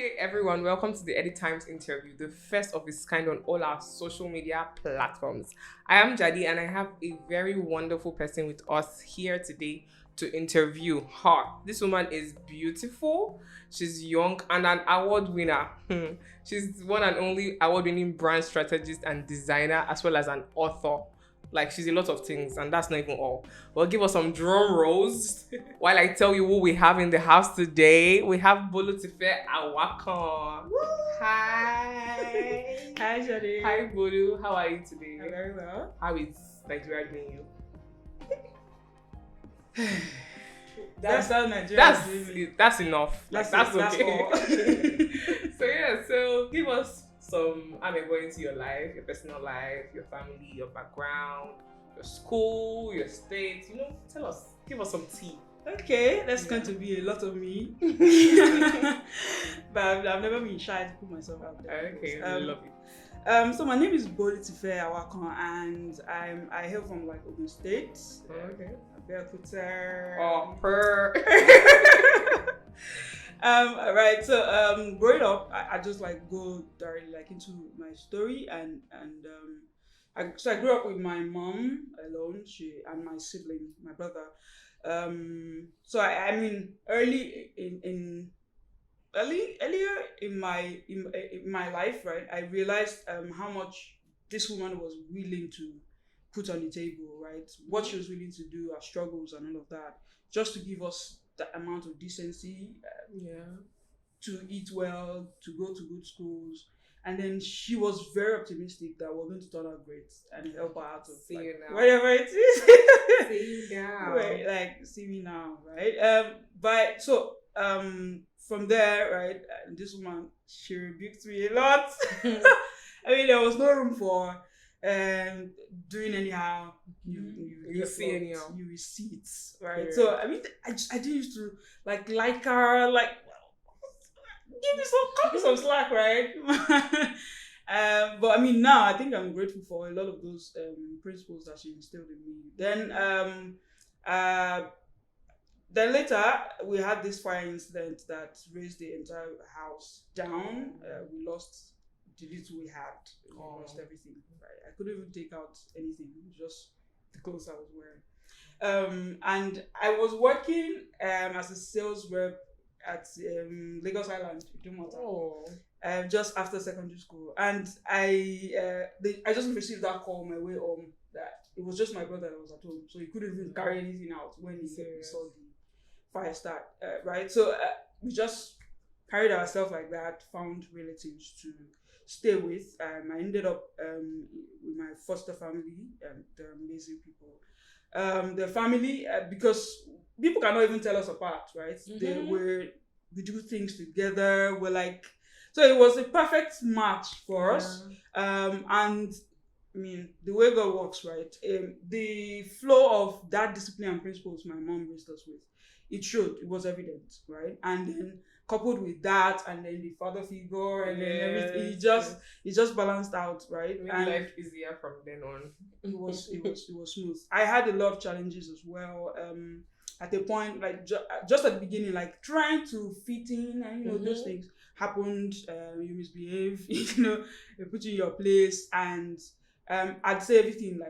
day, everyone. Welcome to the Edit Times interview, the first of its kind on all our social media platforms. I am Jadi, and I have a very wonderful person with us here today to interview her. This woman is beautiful, she's young, and an award winner. She's one and only award winning brand strategist and designer, as well as an author. Like, she's a lot of things, and that's not even all. Well, give us some drum rolls while I tell you who we have in the house today. We have Bolutife Awakan. Hi. Hi, Jade. Hi, Bolu. How are you today? I'm very well. How is Nigeria doing you? That's how Nigeria is doing me. That's enough. That's okay. All. So give us some, going into your life, your personal life, your family, your background, your school, your state. Tell us, give us some tea. Okay, that's going to be a lot of me. But I've never been shy to put myself out there. Okay, I love it. So my name is Bolutife Awakan, and I hail from Ogun State. Okay. Awakan. Oh, per. Right. So growing up, I just go directly into my story, and I grew up with my mom alone, and my sibling, my brother. So earlier in my life, right, I realized how much this woman was willing to put on the table, right? What she was willing to do, our struggles and all of that, just to give us the amount of decency, to eat well, to go to good schools. And then she was very optimistic that we're going to turn out great and help her out of whatever it is. See you now. Right, see me now, right? From there, right, this woman, she rebuked me a lot. There was no room for doing anyhow. You see anyhow. You receipts, right? Yeah. So I didn't used to like her, give me some slack, right? But now I think I'm grateful for a lot of those principles that she instilled in me. Then later we had this fire incident that raised the entire house down. We lost the little we had. We lost everything. Right? I couldn't even take out anything. It was just the clothes I was wearing. And I was working as a sales rep at Lagos Island, just after secondary school, and I just received that call on my way home that it was just my brother that was at home, so he couldn't even carry anything out when he saw the fire start. Right, so we just carried ourselves like that, found relatives to stay with. I ended up with my foster family. They're amazing people. The family, because people cannot even tell us apart, right? Mm-hmm. We do things together. So it was a perfect match for us. And the way God works, right? The flow of that discipline and principles my mom raised us with, it was evident, right? And then coupled with that, and then the father figure, and then everything, it just balanced out, right? And life easier from then on. It was smooth. I had a lot of challenges as well. At a point, just at the beginning, trying to fit in, and those things happened. You misbehave, they put you in your place, and I'd say everything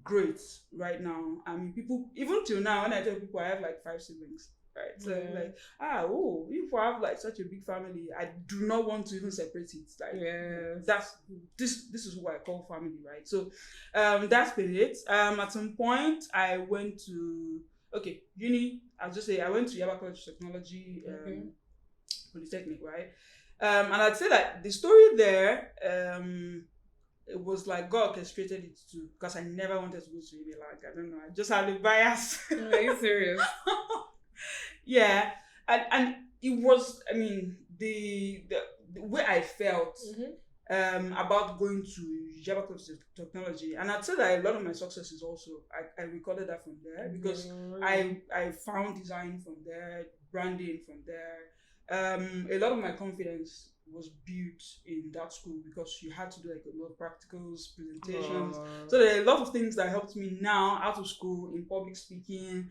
great right now. People, even till now, when I tell people I have 5 siblings. Right, so if I have such a big family, I do not want to even separate it. This is what I call family, right? So that's been it. At some point I went to uni. I'll just say I went to Awakan Technology, Polytechnic, right? And I'd say that the story there, it was God orchestrated it too, because I never wanted to go to uni. I don't know, I just had a bias. Are you serious? Yeah, and it was, the way I felt about going to Awakan Technology, and I'd say that a lot of my successes also, I recorded that from there, because I found design from there, branding from there. A lot of my confidence was built in that school because you had to do like a lot of practicals, presentations. So there are a lot of things that helped me now out of school in public speaking,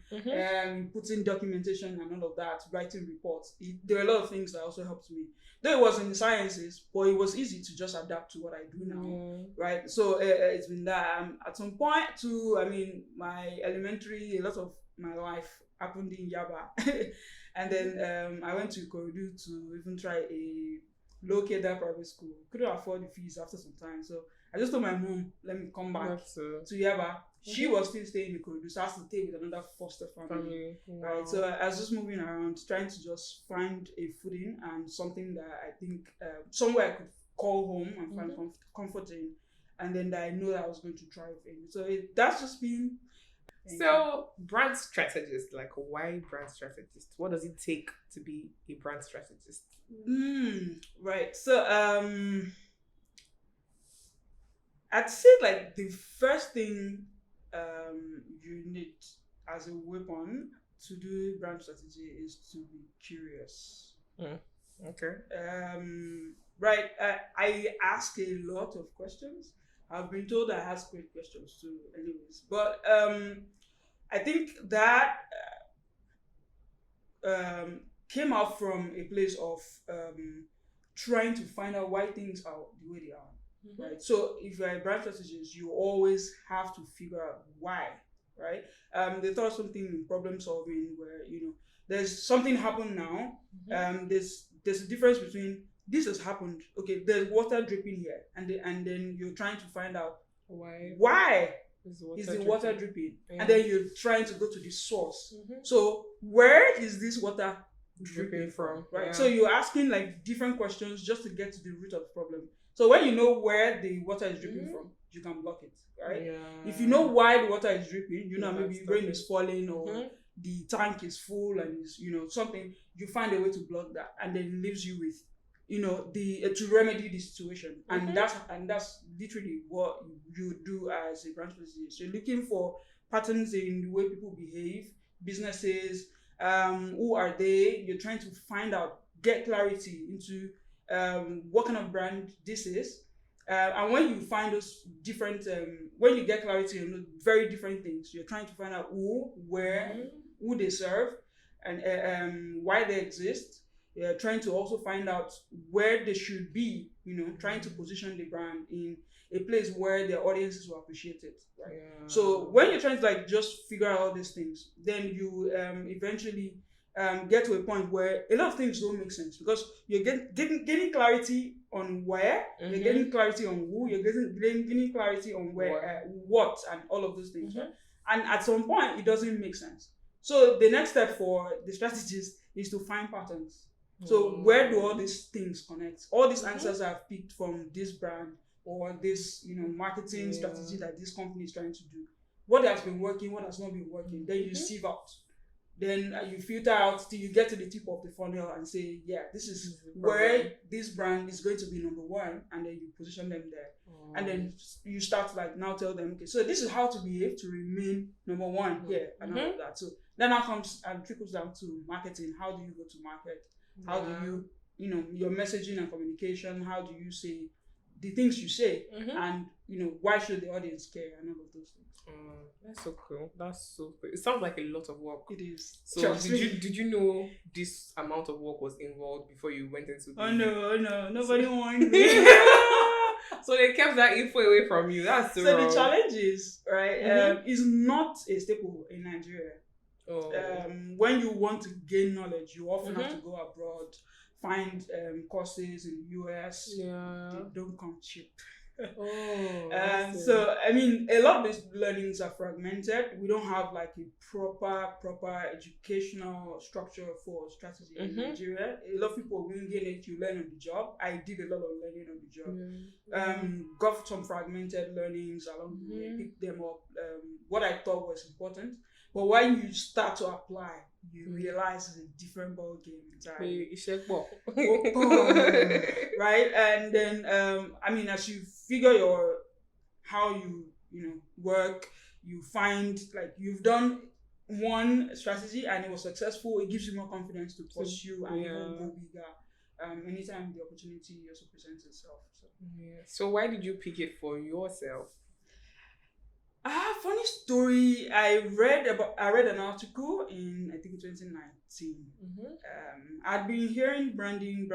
putting documentation and all of that, writing reports. There are a lot of things that also helped me. Though it was in the sciences, but it was easy to just adapt to what I do now, right? So it's been that. At some point, too, I mean, my elementary, a lot of my life happened in Yaba. And then I went to Ikorodu to even try a low-key private school. Couldn't afford the fees after some time. So I just told my mom, let me come back to Yaba. She was still staying in Ikorodu, so I had to stay with another foster family. Wow. Right. So I was just moving around, trying to just find a footing and something that I think, somewhere I could call home and find comfort in. And then that I know that I was going to thrive in. So that's just been... So, brand strategist, like why brand strategist? What does it take to be a brand strategist? Right. So, I'd say like the first thing you need as a weapon to do brand strategy is to be curious. Okay. Right. I ask a lot of questions. I've been told I ask great questions too, anyways. But I think that came out from a place of trying to find out why things are the way they are, right? So if you're a brand strategist, you always have to figure out why, right? They thought something in problem solving where there's something happened now. There's a difference between this has happened. Okay, there's water dripping here, and then you're trying to find out why is the water dripping, and then you're trying to go to the source. So where is this water dripping from? Right. Yeah. So you're asking like different questions just to get to the root of the problem. So when you know where the water is dripping from, you can block it. Right. Yeah. If you know why the water is dripping, maybe your brain is falling or the tank is full and is something. You find a way to block that, and then it leaves you with to remedy the situation. And that's literally what you do as a brand strategist. You're looking for patterns in the way people behave, businesses, who are they? You're trying to find out, get clarity into what kind of brand this is. And when you find those different, when you get clarity on very different things, you're trying to find out who, where, who they serve, and why they exist. You're trying to also find out where they should be, trying to position the brand in a place where their audiences will appreciate it. Right? Yeah. So when you're trying to like just figure out all these things, then you eventually get to a point where a lot of things don't make sense because you're getting clarity on where, you're getting clarity on who, you're getting clarity on where, what, and all of those things. Right? And at some point, it doesn't make sense. So the next step for the strategist is to find patterns. So where do all these things connect? All these answers I've picked from this brand or this, marketing strategy that this company is trying to do. What has been working, what has not been working. Then you sieve out. Then you filter out till you get to the tip of the funnel and say, yeah, this is where this brand is going to be number one, and then you position them there. And then you start like now tell them, okay, so this is how to behave to remain number one here and all of that. So then that comes and trickles down to marketing. How do you go to market? How do you, your messaging and communication, how do you say the things you say? And, why should the audience care and all of those things? That's so cool. That's so cool. It sounds like a lot of work. It is. So did you know this amount of work was involved before you went into the... Oh, no. Nobody warned me. So they kept that info away from you. That's so wrong. The challenge is, right, is not a staple in Nigeria. When you want to gain knowledge, you often have to go abroad, find courses in the US. Yeah. They don't come cheap. So I mean, a lot of these learnings are fragmented. We don't have like a proper educational structure for strategy in Nigeria. A lot of people will gain it, you learn on the job. I did a lot of learning on the job. Got some fragmented learnings along the way, picked them up. What I thought was important. But when you start to apply, you realize it's a different ball game entirely. Right? And then, as you figure how you work, you find like you've done one strategy and it was successful, it gives you more confidence to pursue and even go bigger. anytime the opportunity also presents itself. So. Yeah. So why did you pick it for yourself? Funny story. I read an article in I think 2019. I'd been hearing branding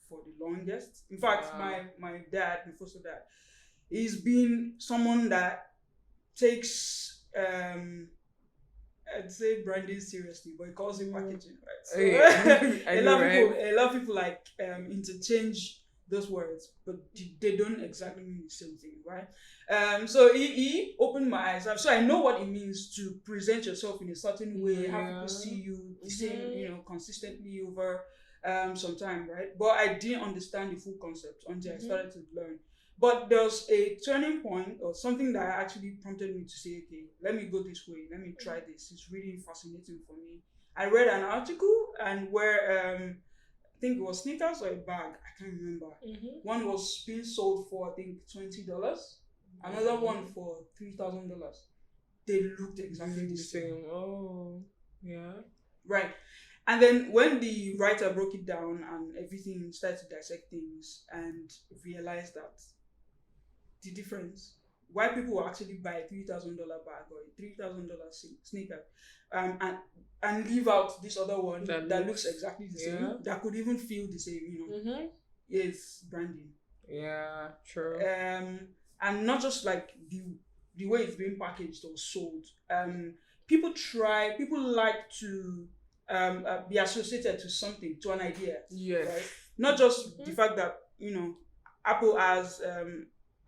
for the longest. In fact, Wow. my dad, my foster dad, he's been someone that takes I'd say branding seriously, but he calls it packaging, right? So Yeah. I a know, lot of right? people like interchange those words, but they don't exactly mean the same thing, right? So he opened my eyes up, so I know what it means to present yourself in a certain way, have people Yeah. see you the same, consistently over some time, right? But I didn't understand the full concept until I started to learn. But there's a turning point or something that actually prompted me to say, okay, let me go this way. Let me try this. It's really fascinating for me. I read an article and where I think it was sneakers or a bag. I can't remember. One was being sold for I think $20. Another one for $3,000. They looked exactly the same. Oh, yeah. Right. And then when the writer broke it down and everything started to dissect things and realized that the difference, why people will actually buy a $3,000 bag or a $3,000 sneaker, and leave out this other one that looks exactly the same, that could even feel the same, is branding. Yeah, true. And not just like the way it's being packaged or sold. People like to be associated to something, to an idea. Yes. Right? Not just the fact that Apple has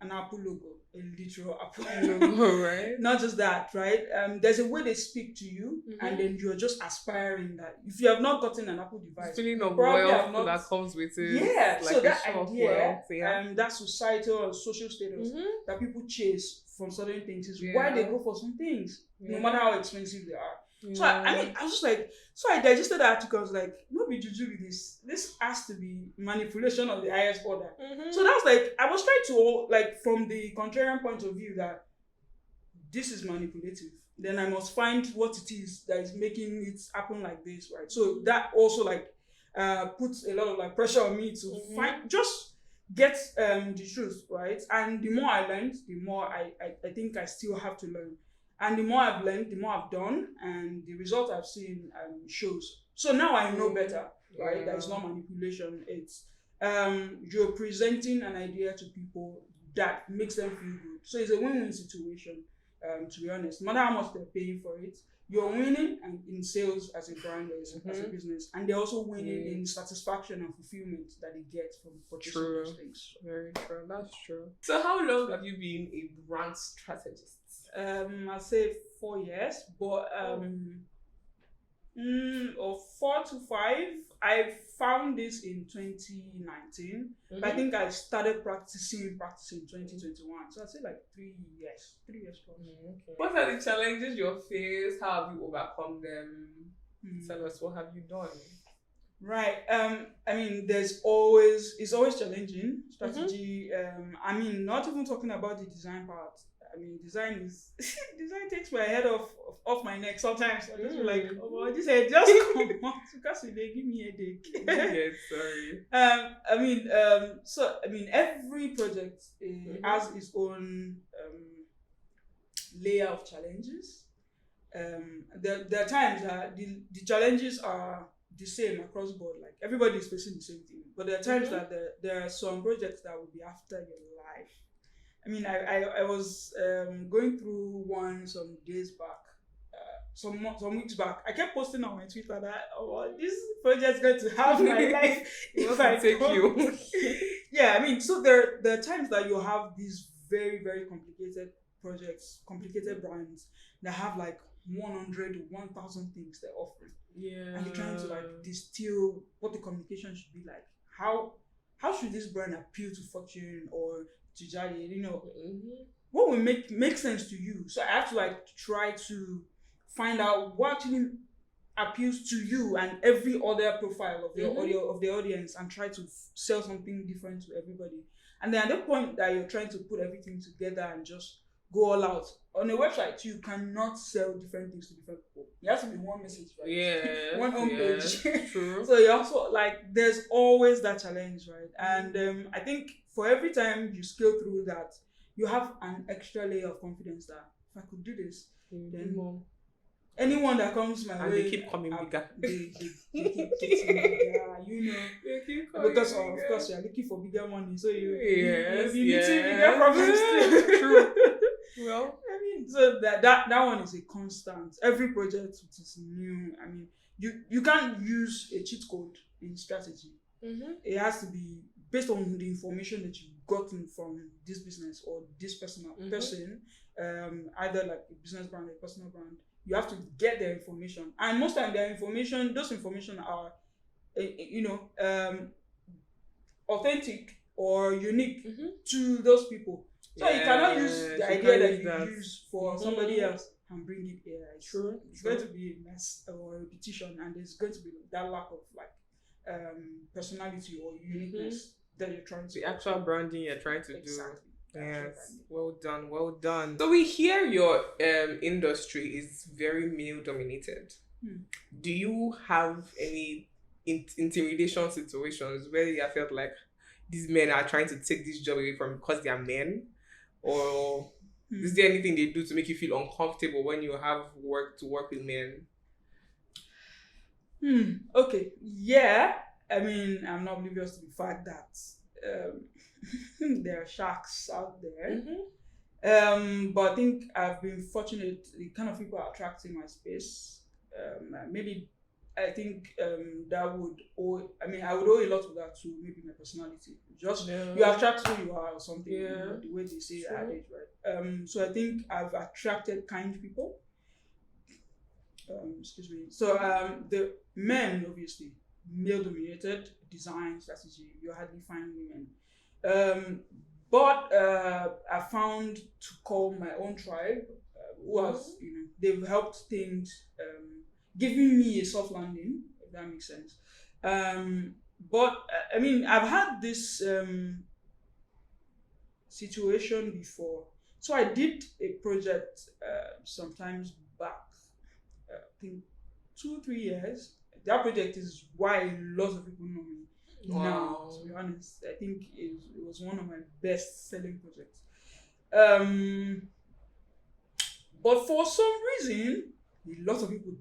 an Apple logo, a literal Apple logo, right? Not just that, right? There's a way they speak to you, and then you're just aspiring that. If you have not gotten an Apple device, feeling of probably wealth have not, that comes with it. Yeah, like so that idea, wealth, that societal or social status that people chase from certain things is why they go for some things, no matter how expensive they are. So I mean, I was just like, so I digested the article. I was like, no be juju with this. This has to be manipulation of the highest order. So that was like, I was trying to like from the contrarian point of view that this is manipulative. Then I must find what it is that is making it happen like this, right? So that also like puts a lot of like pressure on me to find just get the truth, right? And the more I learned, the more I think I still have to learn. And the more I've learned, the more I've done, and the result I've seen shows. So now I know better, right? That it's not manipulation. It's you're presenting an idea to people that makes them feel good. So it's a win-win situation. To be honest, no matter how much they're paying for it, you're winning and in sales as a brand or as a business, and they're also winning in satisfaction and fulfillment that they get from purchasing those things. Very true. That's true. So how long have you been a brand strategist? I'd say 4 years, but or 4 to 5. I found this in 2019, but I think I started practicing in 2021. So I'd say like 3 years, 3 years plus. Okay. What are the challenges you face? How have you overcome them? Tell us, what have you done? Right. I mean, it's always challenging strategy. I mean, not even talking about the design part. I mean, design takes my head off my neck sometimes. I just be like, oh, this head just come out because they give me a headache. Yeah, sorry. I mean, every project has its own layer of challenges. There are times that the challenges are the same across board. Like everybody is facing the same thing, but there are times that there are some projects that will be after your life. I mean, I was going through one some days back, some weeks back. I kept posting on my Twitter that this project's going to have my life if I take you. Yeah, I mean, so there are times that you have these very, very complicated projects, complicated brands that have like 100, 1,000 things they're offering. Yeah. And you're trying to like distill what the communication should be like. How should this brand appeal to Fortune or to Jadi? What will make sense to you? So I have to like try to find out what actually appeals to you and every other profile of the audience, and try to sell something different to everybody. And then at the point that you're trying to put everything together and just go all out. On a website, you cannot sell different things to different people. It has to be one message, right? Yeah. One home Yes, page. true. So you also like there's always that challenge, right? And I think for every time you scale through that, you have an extra layer of confidence that if I could do this, then anyone that comes my And way, they keep coming bigger. They keep getting bigger, you know. They keep coming Because bigger. of course you're looking for bigger money, so you'll Yes, be meeting bigger yes. problems too. True. Well, I mean, so that one is a constant. Every project which is new, I mean, you can't use a cheat code in strategy. It has to be based on the information that you've gotten from this business or this person, either like a business brand or a personal brand. You have to get their information, and most time those information are, authentic or unique to those people. So you cannot use the idea that you use for somebody else and bring it here. It's going to be a mess or a repetition, and there's going to be that lack of like personality or uniqueness that you're trying to. The actual branding you're trying to do. Yes, well done. So we hear your industry is very male dominated. Do you have any intimidation situations where you have felt like these men are trying to take this job away from you because they are men, or is there anything they do to make you feel uncomfortable when you have to work with men? Okay. Yeah. I mean, I'm not oblivious to the fact that there are sharks out there. But I think I've been fortunate. The kind of people I attract in my space. Maybe I think that would owe. I mean, I would owe a lot of that to maybe my personality. Just you attract who you are or something. You know, the way they say adage, right? So I think I've attracted kind people. Excuse me. So the men, obviously, male-dominated design strategy. You hardly find women. But I found to call my own tribe, who has, they've helped things, giving me a soft landing, if that makes sense. But I mean, I've had this situation before. So I did a project sometimes back, I think 2-3 years. That project is why lots of people know me now. To be honest, I think it was one of my best selling projects. But for some reason, a lot of people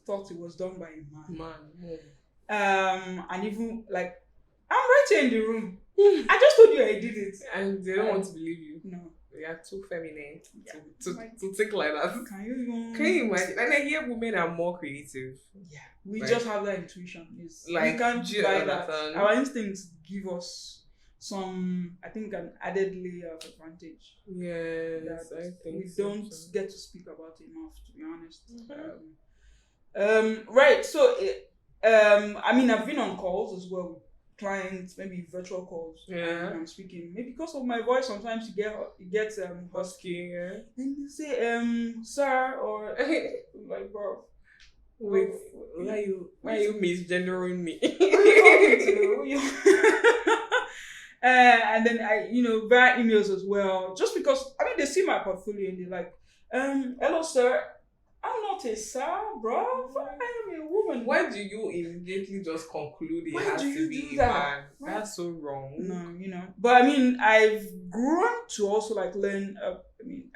thought it was done by a man. And even like, I'm right here in the room. I just told you I did it, and they don't want to believe you. No. They are too feminine to think like that. Can you imagine? And I hear women are more creative. Yeah, we just have that intuition. It's like, we can't buy that. Our instincts give us some, I think, an added layer of advantage. Yes, I think we don't get to speak about enough, to be honest. Right. So, I mean, I've been on calls as well. Clients, maybe virtual calls. I'm speaking. Maybe because of my voice, sometimes you get husky. And you say, sir, or like, bro. Wait, why you misgendering me? And then I, via emails as well. Just because I mean they see my portfolio and they're like, hello sir. I'm not a sir, bro. I am a woman. Why do you immediately just conclude it has to be a man? That's so wrong. No, But I mean, I've grown to also like learn.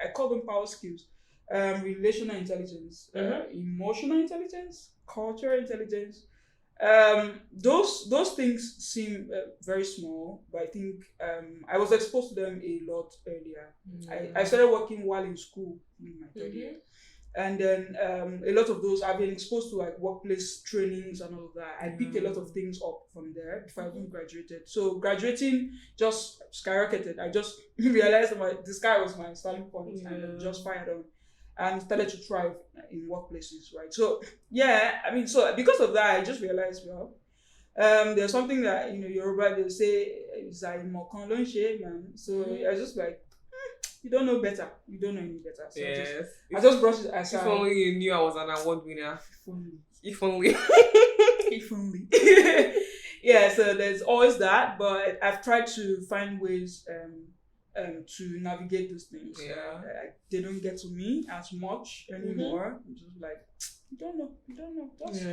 I call them power skills: relational intelligence, emotional intelligence, cultural intelligence. Those things seem very small, but I think I was exposed to them a lot earlier. I started working while in school in my third year. And then a lot of those I've been exposed to like workplace trainings and all of that. I picked a lot of things up from there before I even graduated. So graduating just skyrocketed. I just realized the sky was my starting point and just fired on and started to thrive in workplaces, right? So so because of that, I just realized, there's something that Yoruba they say is a mokan lo nse, man. So I was just like, you don't know better. You don't know any better. So I just brushed it aside. If only you knew I was an award winner. If only. If only. Yeah, so there's always that, but I've tried to find ways to navigate those things. Yeah. They don't get to me as much anymore. I'm just like, you don't know. Just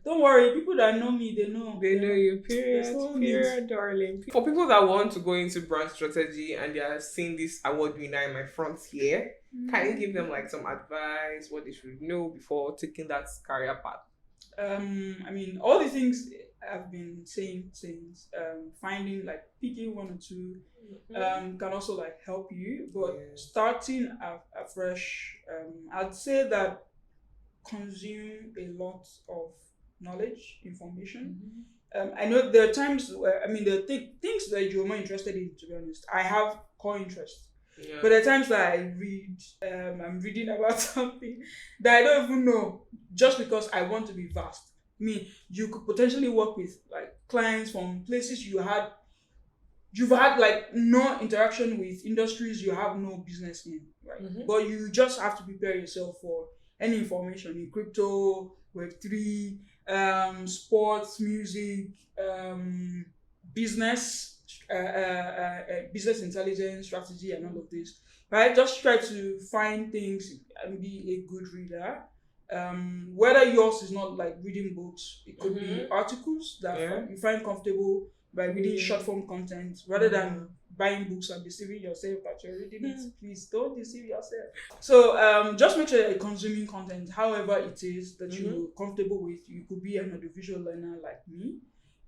don't worry. People that know me, they know. They know you, There's period, no period, need. darling. For people that want to go into brand strategy and they are seeing this award winner in my front here, can you give them like some advice, what they should know before taking that career path? I mean, all the things I've been saying since, finding like picking one or two can also like help you, but starting afresh, I'd say that consume a lot of knowledge, information. I know there are times where, I mean, there are things that you're more interested in, to be honest. I have core interest. Yeah. But there are times that I read, I'm reading about something that I don't even know, just because I want to be vast. I mean, you could potentially work with like clients from places you've had like no interaction with, industries you have no business in, right? But you just have to prepare yourself for any information in crypto, Web3, sports, music, business, business intelligence, strategy, and all of this. Right? Just try to find things and be a good reader. Whether yours is not like reading books, it could be articles that you find comfortable by reading short form content rather than buying books and deceiving yourself that you're reading it. Please don't deceive yourself. So just make sure you're consuming content, however it is that you're comfortable with. You could be an audiovisual learner like me.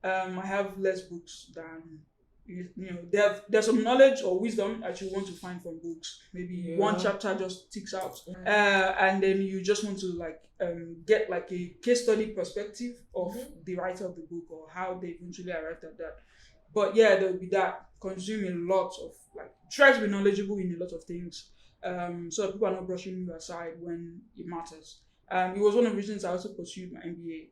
I have less books than you know. There's some knowledge or wisdom that you want to find from books. Maybe one chapter just sticks out, and then you just want to like get like a case study perspective of the writer of the book or how they eventually arrived at that. But yeah, there will be that. Consume a lot of like, try to be knowledgeable in a lot of things, so that people are not brushing you aside when it matters. It was one of the reasons I also pursued my MBA.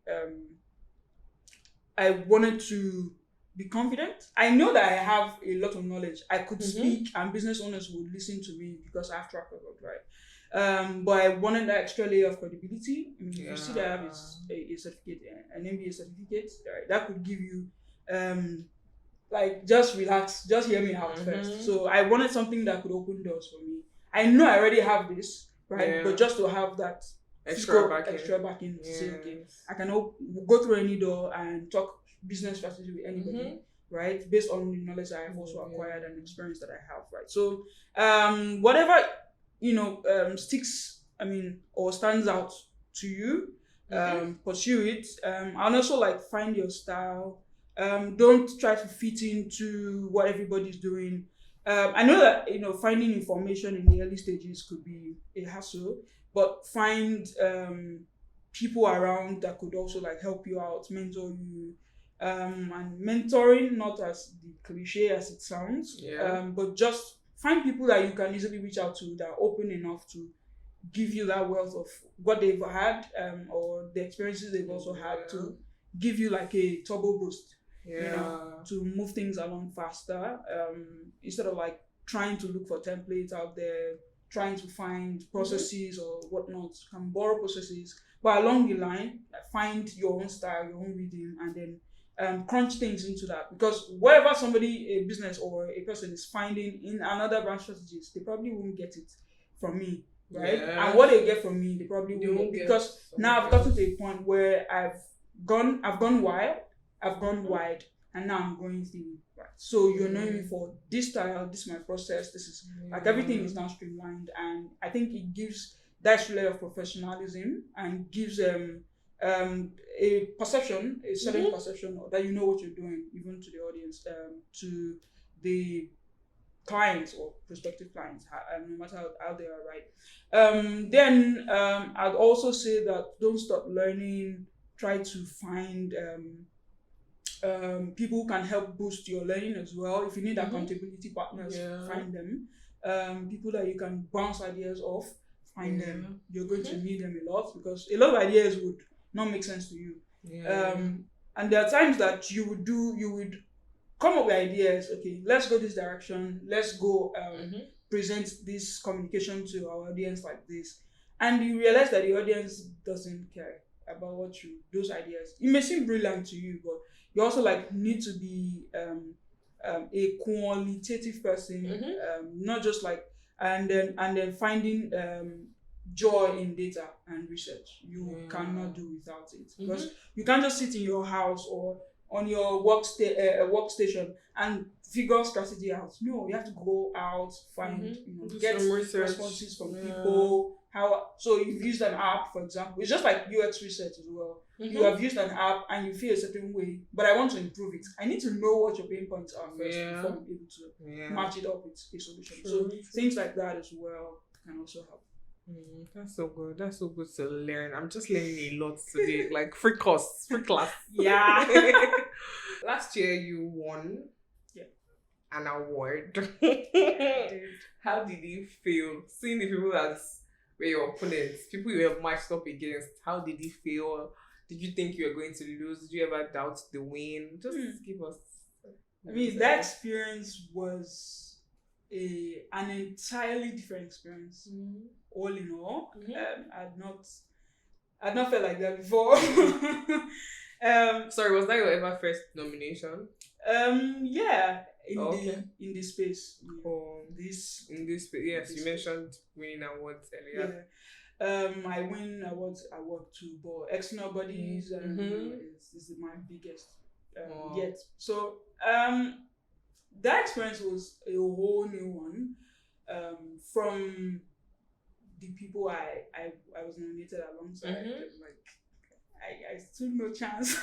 I wanted to be confident. I know that I have a lot of knowledge. I could speak, and business owners would listen to me because I have track record, right? But I wanted that extra layer of credibility. I mean, you see that I have a certificate, an MBA certificate, right? That could give you, like, just relax, just hear me out first. So I wanted something that could open doors for me. I know I already have this, right? But just to have that extra backing to say, okay, I can go through any door and talk business strategy with anybody, right? Based on the knowledge I have also acquired and experience that I have, right? So whatever sticks, I mean, or stands out to you, pursue it. And also like find your style. Don't try to fit into what everybody's doing. I know that finding information in the early stages could be a hassle, but find people around that could also like help you out, mentor you. And mentoring, not as the cliche as it sounds, but just find people that you can easily reach out to that are open enough to give you that wealth of what they've had, or the experiences they've also had, to give you like a turbo boost, to move things along faster, instead of like trying to look for templates out there, trying to find processes or whatnot. You can borrow processes, but along the line, find your own style, your own rhythm, and then crunch things into that. Because whatever somebody, a business or a person is finding in another brand strategist, they probably won't get it from me, right? And what they get from me, they probably won't, because now I've gotten to a point where I've gone wild, I've gone wide, and now I'm going thin, right? So you're knowing me for this style, this is my process, this is like everything is now streamlined, and I think it gives that layer of professionalism and gives a perception, a certain perception that you know what you're doing, even to the audience, to the clients or prospective clients, no matter how they are, right? Then I'd also say that don't stop learning. Try to find people who can help boost your learning as well. If you need accountability partners, find them. People that you can bounce ideas off, find them. You're going to need them a lot, because a lot of ideas would not make sense to you. And there are times that you would come up with ideas. Okay, let's go this direction. Let's go present this communication to our audience like this, and you realize that the audience doesn't care about those ideas. It may seem brilliant to you, but you also like need to be a qualitative person, not just like, and then finding joy in data and research. You cannot do without it, because you can't just sit in your house or on your workstation and figure strategy out. No, you have to go out, find, get responses from people. So you've used an app, for example. It's just like UX research as well. You have used an app and you feel a certain way, but I want to improve it. I need to know what your pain points are first before I'm able to match it up with a solution. So things like that as well can also help. That's so good. That's so good to learn. I'm just learning a lot today. Like free class. Yeah. Last year you won an award. Dude. How did it feel seeing the people that were your opponents, people you were matched up against? How did it feel? Did you think you were going to lose? Did you ever doubt the win? Just give us. I mean, that experience was an entirely different experience. All in all, I'd not felt like that before. Sorry, was that your ever first nomination? Yeah, in this space. In this space, yes. You mentioned winning awards earlier. I win awards at work too, but external bodies is my biggest yet. So that experience was a whole new one. From the people I was nominated alongside, like I stood no chance.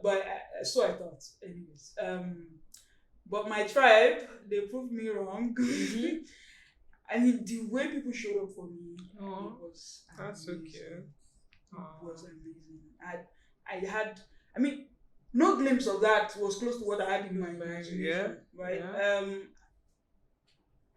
But so I thought, anyways. But my tribe, they proved me wrong. I mean, the way people showed up for me, it was amazing. That's so cute. It was amazing. I had, I mean, no glimpse of that was close to what I had in my imagination, right? Yeah.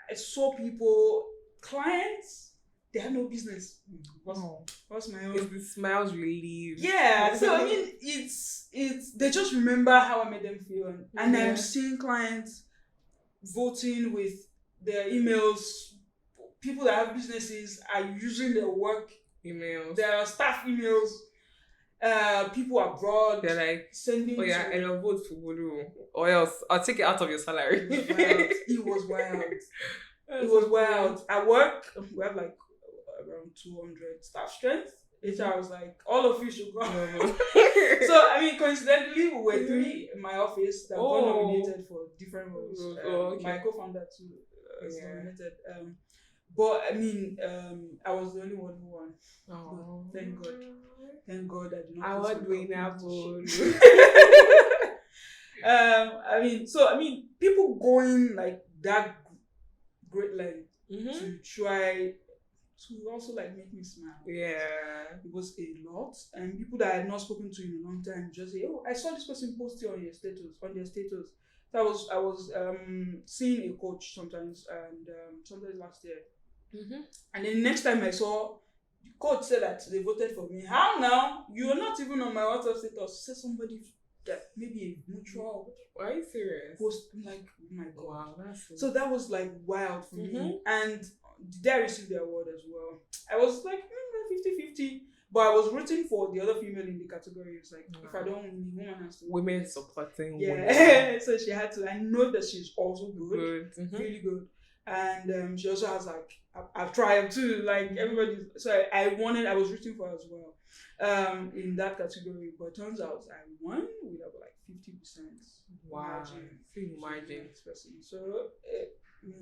I saw people, clients, they had no business. What's my own? It's the smiles relief. Yeah. So I mean, it's they just remember how I made them feel, and I'm seeing clients voting with their emails. People that have businesses are using their work emails, their staff emails. People abroad, they're like sending. And I'll vote for Bolu, or else I'll take it out of your salary. It was wild. It was wild. At work, we have like around 200 staff strength. HR was like, all of you should go. So, I mean, coincidentally, we were 3 in my office that got nominated for different roles. My co-founder too was nominated. But, I mean, I was the only one who won. Thank God. Thank God I did not. Award winner. I mean, people going like that great length to try to also like make me smile. Yeah, it was a lot, and people that I had not spoken to in a long time just say, "Oh, I saw this person post it on their status." So I was seeing a coach sometimes, and sometimes last year, and then next time I saw. The coach said that they voted for me. How now? You are not even on my WhatsApp status. Say somebody that maybe a mutual. Are you serious? Post. I'm like, oh my God. Wow, that's so that was like wild for me. And did I receive the award as well? I was like 50-50. But I was rooting for the other female in the category. It's like if I don't win, the woman has to. Women supporting. Yeah. So she had to. I know that she's also good. Really good. And she also has like I've tried too, like everybody. So I was rooting for her as well, in that category. But turns out I won with about like 50%. Wow, margin. So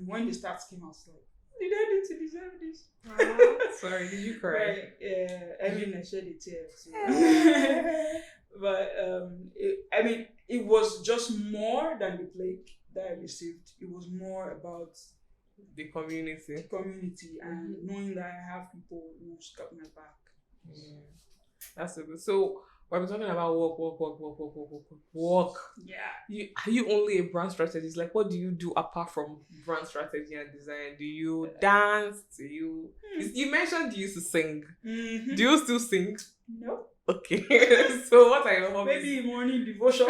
when the stats came, I was like, did I need to deserve this? Sorry, did you cry? Right, yeah, I mean I shed a tear. So. But it was just more than the plaque that I received. It was more about the community and knowing that I have people who's got my back. That's so good. So we're talking about work. Yeah. Are you only a brand strategist? Like, what do you do apart from brand strategy and design? Do you dance? Do you? You mentioned you used to sing. Do you still sing? No. Okay. So what are your hobbies? Maybe morning devotion.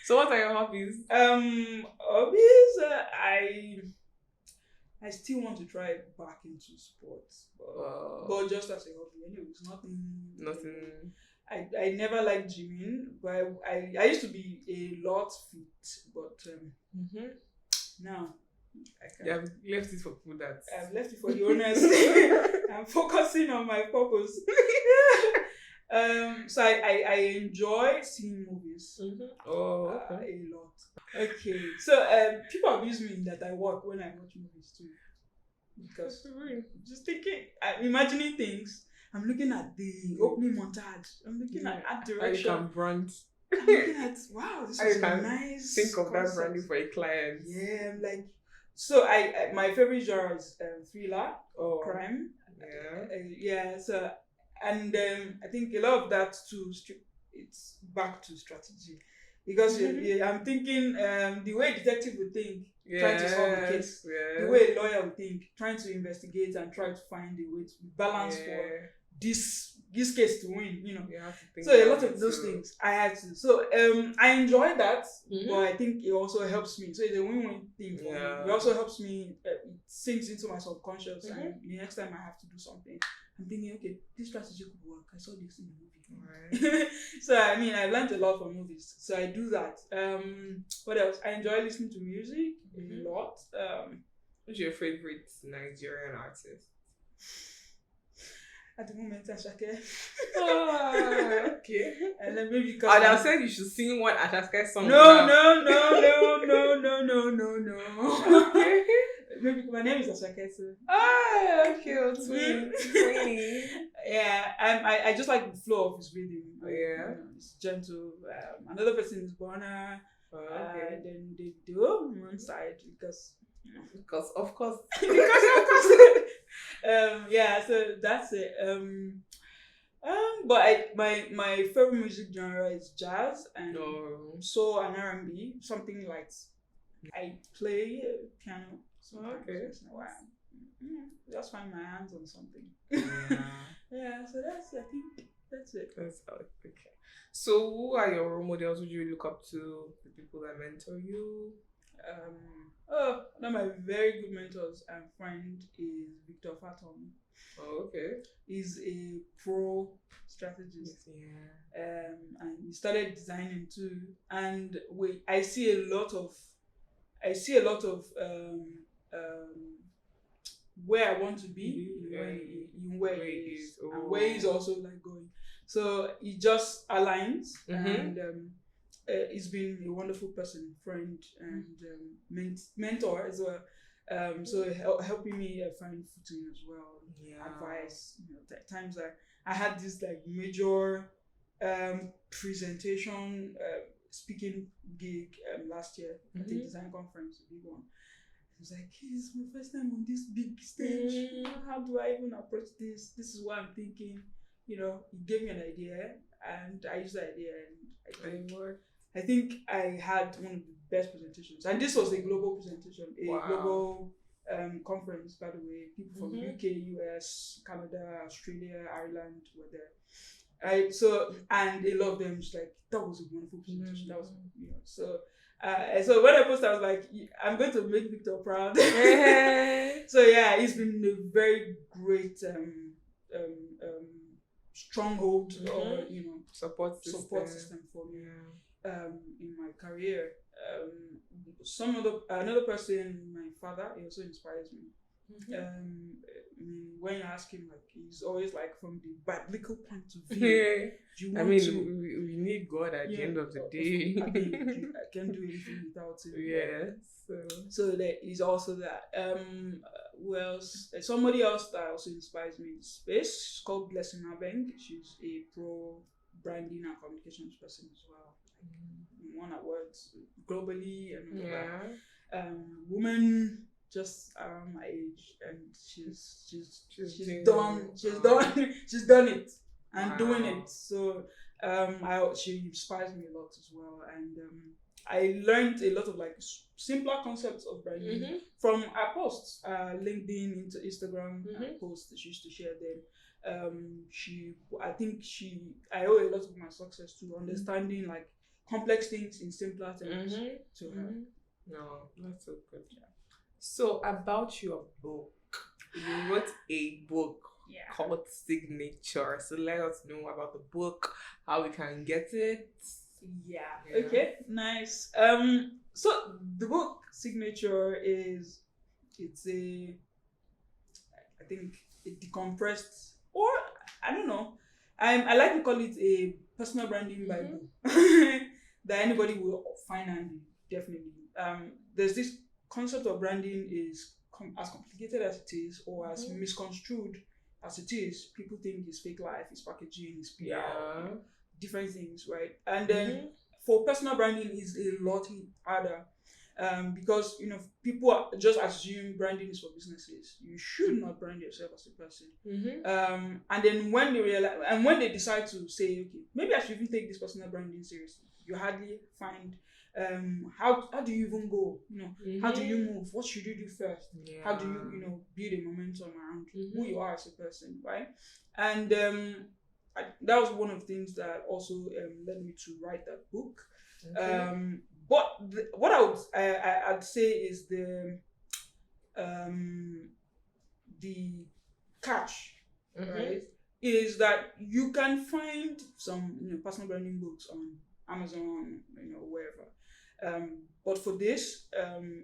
So what are your hobbies? Hobbies. I still want to try back into sports, but just as a hobby. Anyway, it's nothing. I never liked gymming, but I used to be a lot fit, but now I You can't. have left it for people that. I've left it for the owners. I'm focusing on my purpose. So I enjoy seeing movies Oh, okay. a lot. Okay, so people abuse me that I work when I watch movies too, because just thinking, I'm imagining things. I'm looking at the opening montage. I'm looking at art How you direction. can brand. I'm looking at wow, this How is you a can nice think of that concept. branding for a client. Yeah, I'm like, so I my favorite genre is thriller, crime. Yeah. Yeah, so and I think a lot of that too. It's back to strategy, because I'm thinking the way detective would think, trying to solve a case, the way a lawyer would think, trying to investigate and try to find a way to balance for this case to win. You have to think so a lot of those things I had to. So I enjoy that, but I think it also helps me. So it's a win-win thing for me. It also helps me. It sinks into my subconscious, and the next time I have to do something, I'm thinking, okay, this strategy could work. I saw this in the movie. Right. So I mean, I learned a lot from movies. So I do that. What else? I enjoy listening to music a lot. Who's your favorite Nigerian artist? At the moment, Ashake. Okay. And then maybe because I said you should sing one Ashake song. No. Okay. Maybe my name is Ashake. So. Okay, sweet. Yeah, I just like the flow of his rhythm. It's gentle. Another person is Bona. Okay. Then they do on one side because of course. Yeah, so that's it. But my favorite music genre is jazz and soul and R&B, something light. I play piano sometimes once in a while. Just find my hands on something. Yeah, so I think that's it. Okay. So who are your role models? Would you look up to? The people that mentor you? One of my very good mentors and friend is Victor Fatom. Oh, okay. He's a pro strategist. Yeah. And he started designing too. And I see a lot of where I want to be in where he is and where he's also like going. So he just aligns and he's been a wonderful person, friend, and mentor as well. So helping me find footing as well, advice. Times that I had this like major presentation speaking gig last year at the design conference, a big one. I was like, hey, it's my first time on this big stage. How do I even approach this? This is what I'm thinking. He gave me an idea, and I used the idea, and I think I had one of the best presentations. And this was a global presentation, global conference, by the way. People from UK, US, Canada, Australia, Ireland were there. And a lot of them just like, that was a wonderful presentation. That was, so when I posted, I was like, I'm going to make Victor proud. So yeah, he's been a very great stronghold or support system for me in my career. Another person, my father, he also inspires me. When you ask him, like, he's always like from the biblical point of view. We need God at the end of the day. I can't do anything without him. So that is also that. Who else? Somebody else that also inspires me in space. She's called Blessing Abeng. She's a pro branding and communications person as well. Won awards globally and all that. Woman just around my age, and she's done it and doing it. So she inspires me a lot as well, and I learned a lot of like simpler concepts of branding from her posts, LinkedIn, into Instagram posts that she used to share them. I owe a lot of my success to understanding like complex things in simpler terms to her. No, that's so good. So about your book, you wrote a book. Yeah. called Signature. So let us know about the book, how we can get it. Yeah. Yeah. Okay. Nice. So the book Signature is, it's a, I think, a decompressed, or I don't know. I like to call it a personal branding Bible that anybody will find handy. Definitely. There's this concept of branding is as complicated as it is, or as misconstrued as it is. People think it's fake life, it's packaging, it's PR, Yeah. different things, right? And then for personal branding is a lot harder, because people just assume branding is for businesses. You should not brand yourself as a person. And then when they realize, and when they decide to say, okay, maybe I should even take this personal branding seriously, you hardly find how do you even go? How do you move? What should you do first? Yeah. How do you build a momentum around who you are as a person, right? And that was one of the things that also led me to write that book. But what I'd say is the catch, right, is that you can find some personal branding books on Amazon, wherever. But for this,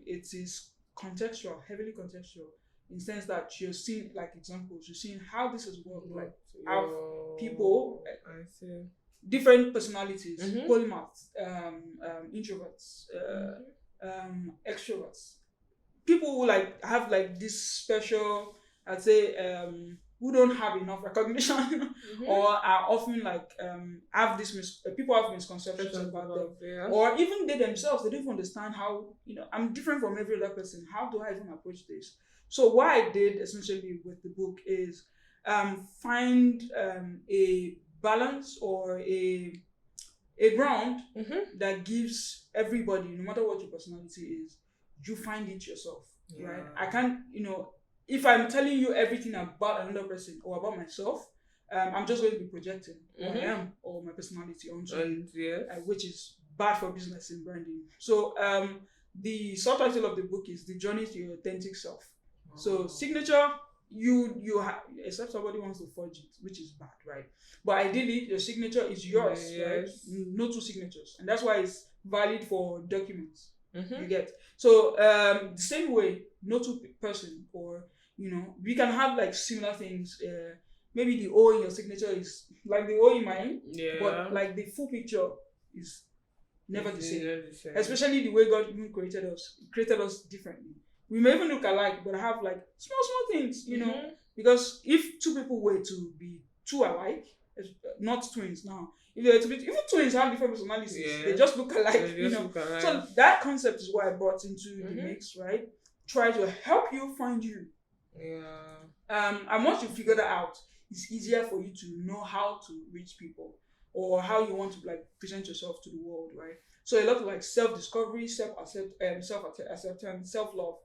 it is contextual, heavily contextual, in the sense that you're seeing like examples, you're seeing how this has worked, like how people, I see. different personalities, polymaths, introverts, extroverts, people who like have like this special, I'd say, who don't have enough recognition or are often like have this people have misconceptions about them, or even they themselves, they don't even understand how, I'm different from every other person, how do I even approach this? So what I did essentially with the book is find a balance, or a ground that gives everybody, no matter what your personality is, you find it yourself, right? I can't, if I'm telling you everything about another person or about myself, I'm just going to be projecting who I am or my personality onto you, which is bad for business and branding. So the subtitle of the book is The Journey to Your Authentic Self. So signature, you have, except somebody wants to forge it, which is bad, right? But ideally, your signature is yours, right? No two signatures, and that's why it's valid for documents. You get. So the same way, no two person, or we can have like similar things. Maybe the O in your signature is like the O in mine, but like the full picture is never the same. Especially the way God even created us differently. We may even look alike, but have like small things, because if two people were to be two alike, not twins now, if they were to be, even twins have different personalities, they just look alike, So that concept is what I brought into the mix, right? Try to help you find you. And once you figure that out, it's easier for you to know how to reach people, or how you want to like present yourself to the world, right? So a lot of like self-discovery, self-acceptance, self-love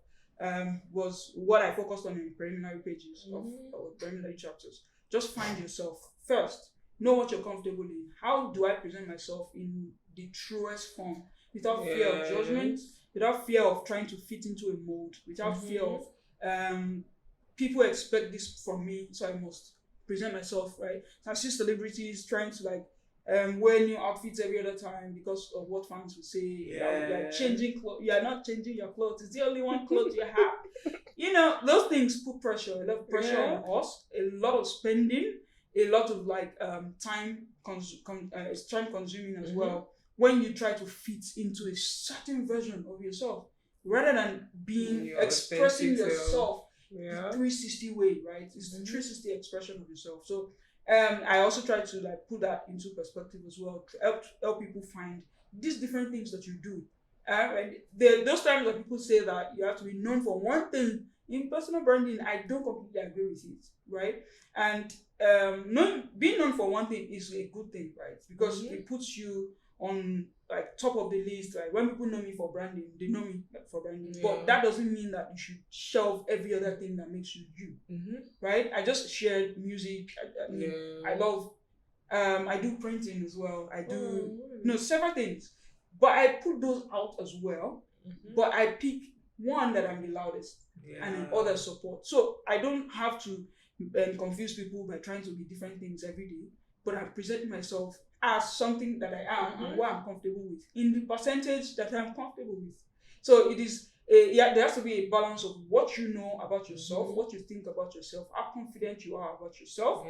was what I focused on in preliminary pages of preliminary chapters. Just find yourself first. Know what you're comfortable in. How do I present myself in the truest form, without fear of judgment, without fear of trying to fit into a mold, without fear of people expect this from me, so I must present myself right. So I see celebrities trying to like wear new outfits every other time because of what fans will say. You're changing clothes. You are not changing your clothes. It's the only one clothes you have. Those things put pressure. A lot of pressure on us. A lot of spending. A lot of like time consuming as well. When you try to fit into a certain version of yourself, rather than being expressing yourself the 360 way, right? It's the 360 expression of yourself. So I also try to like put that into perspective as well, to help people find these different things that you do. And those times that people say that you have to be known for one thing in personal branding, I don't completely agree with it, right? And being known for one thing is a good thing, right? Because it puts you on like top of the list. Like when people know me for branding, they know me for branding. But that doesn't mean that you should shelve every other thing that makes you you, right? I just shared music. I love. I do printing as well. I do several things, but I put those out as well. But I pick one that I'm the loudest, and then others support. So I don't have to confuse people by trying to be different things every day, but I present myself as something that I am and what I'm comfortable with in the percentage that I'm comfortable with. So it is there has to be a balance of what you know about yourself, what you think about yourself, how confident you are about yourself,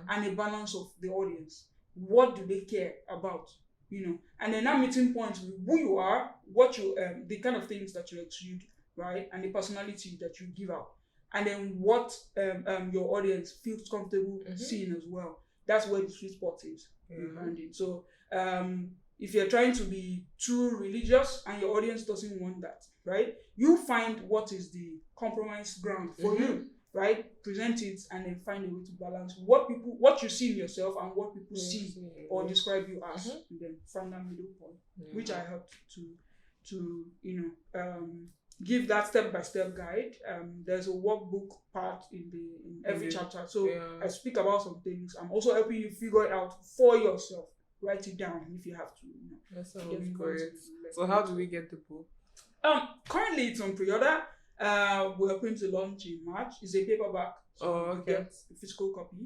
and a balance of the audience. What do they care about? And then that meeting point with who you are, what you the kind of things that you exude, right, and the personality that you give out, and then what your audience feels comfortable seeing as well. That's where the sweet spot is. So if you're trying to be too religious and your audience doesn't want that, right, you find what is the compromise ground for you, right? Present it and then find a way to balance what you see in yourself and what people see or describe you as, and then find that middle point, which I helped to give that step-by-step guide. There's a workbook part in every chapter, so I speak about some things. I'm also helping you figure it out for yourself. Write it down if you have to. That sounds great. So how do we get the book? Currently it's on pre-order. We're hoping to launch in March. It's a paperback, so you get a physical copy.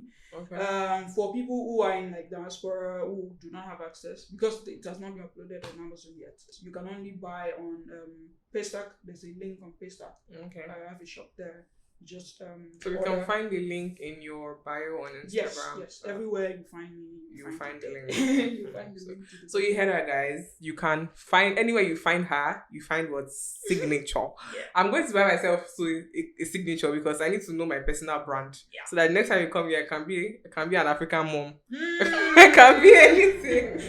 For people who are in like diaspora who do not have access, because it has not been uploaded on Amazon yet, you can only buy on Paystack. There's a link on Paystack. I have a shop there. Just so you can find the link in your bio on Instagram. Yes. Everywhere you find me, you find the link. You find the link to the so you heard her, guys. You can find anywhere you find her. You find what's signature. I'm going to buy myself a signature because I need to know my personal brand. So that next time you come here, I can be an African mom. I can be anything.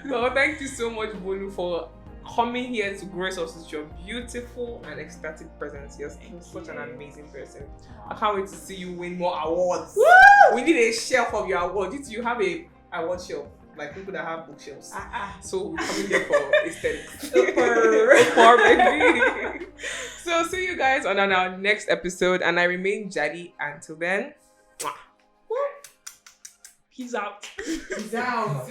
So thank you so much, Bolu, for coming here to grace us with your beautiful and ecstatic presence. You're such an amazing person. I can't wait to see you win more awards. Woo! We need a shelf of your awards. You have a award shelf, like people that have bookshelves. So we're coming here for aesthetics. Super baby. So see you guys on our next episode, and I remain Jadi. Until then, peace out. Peace out.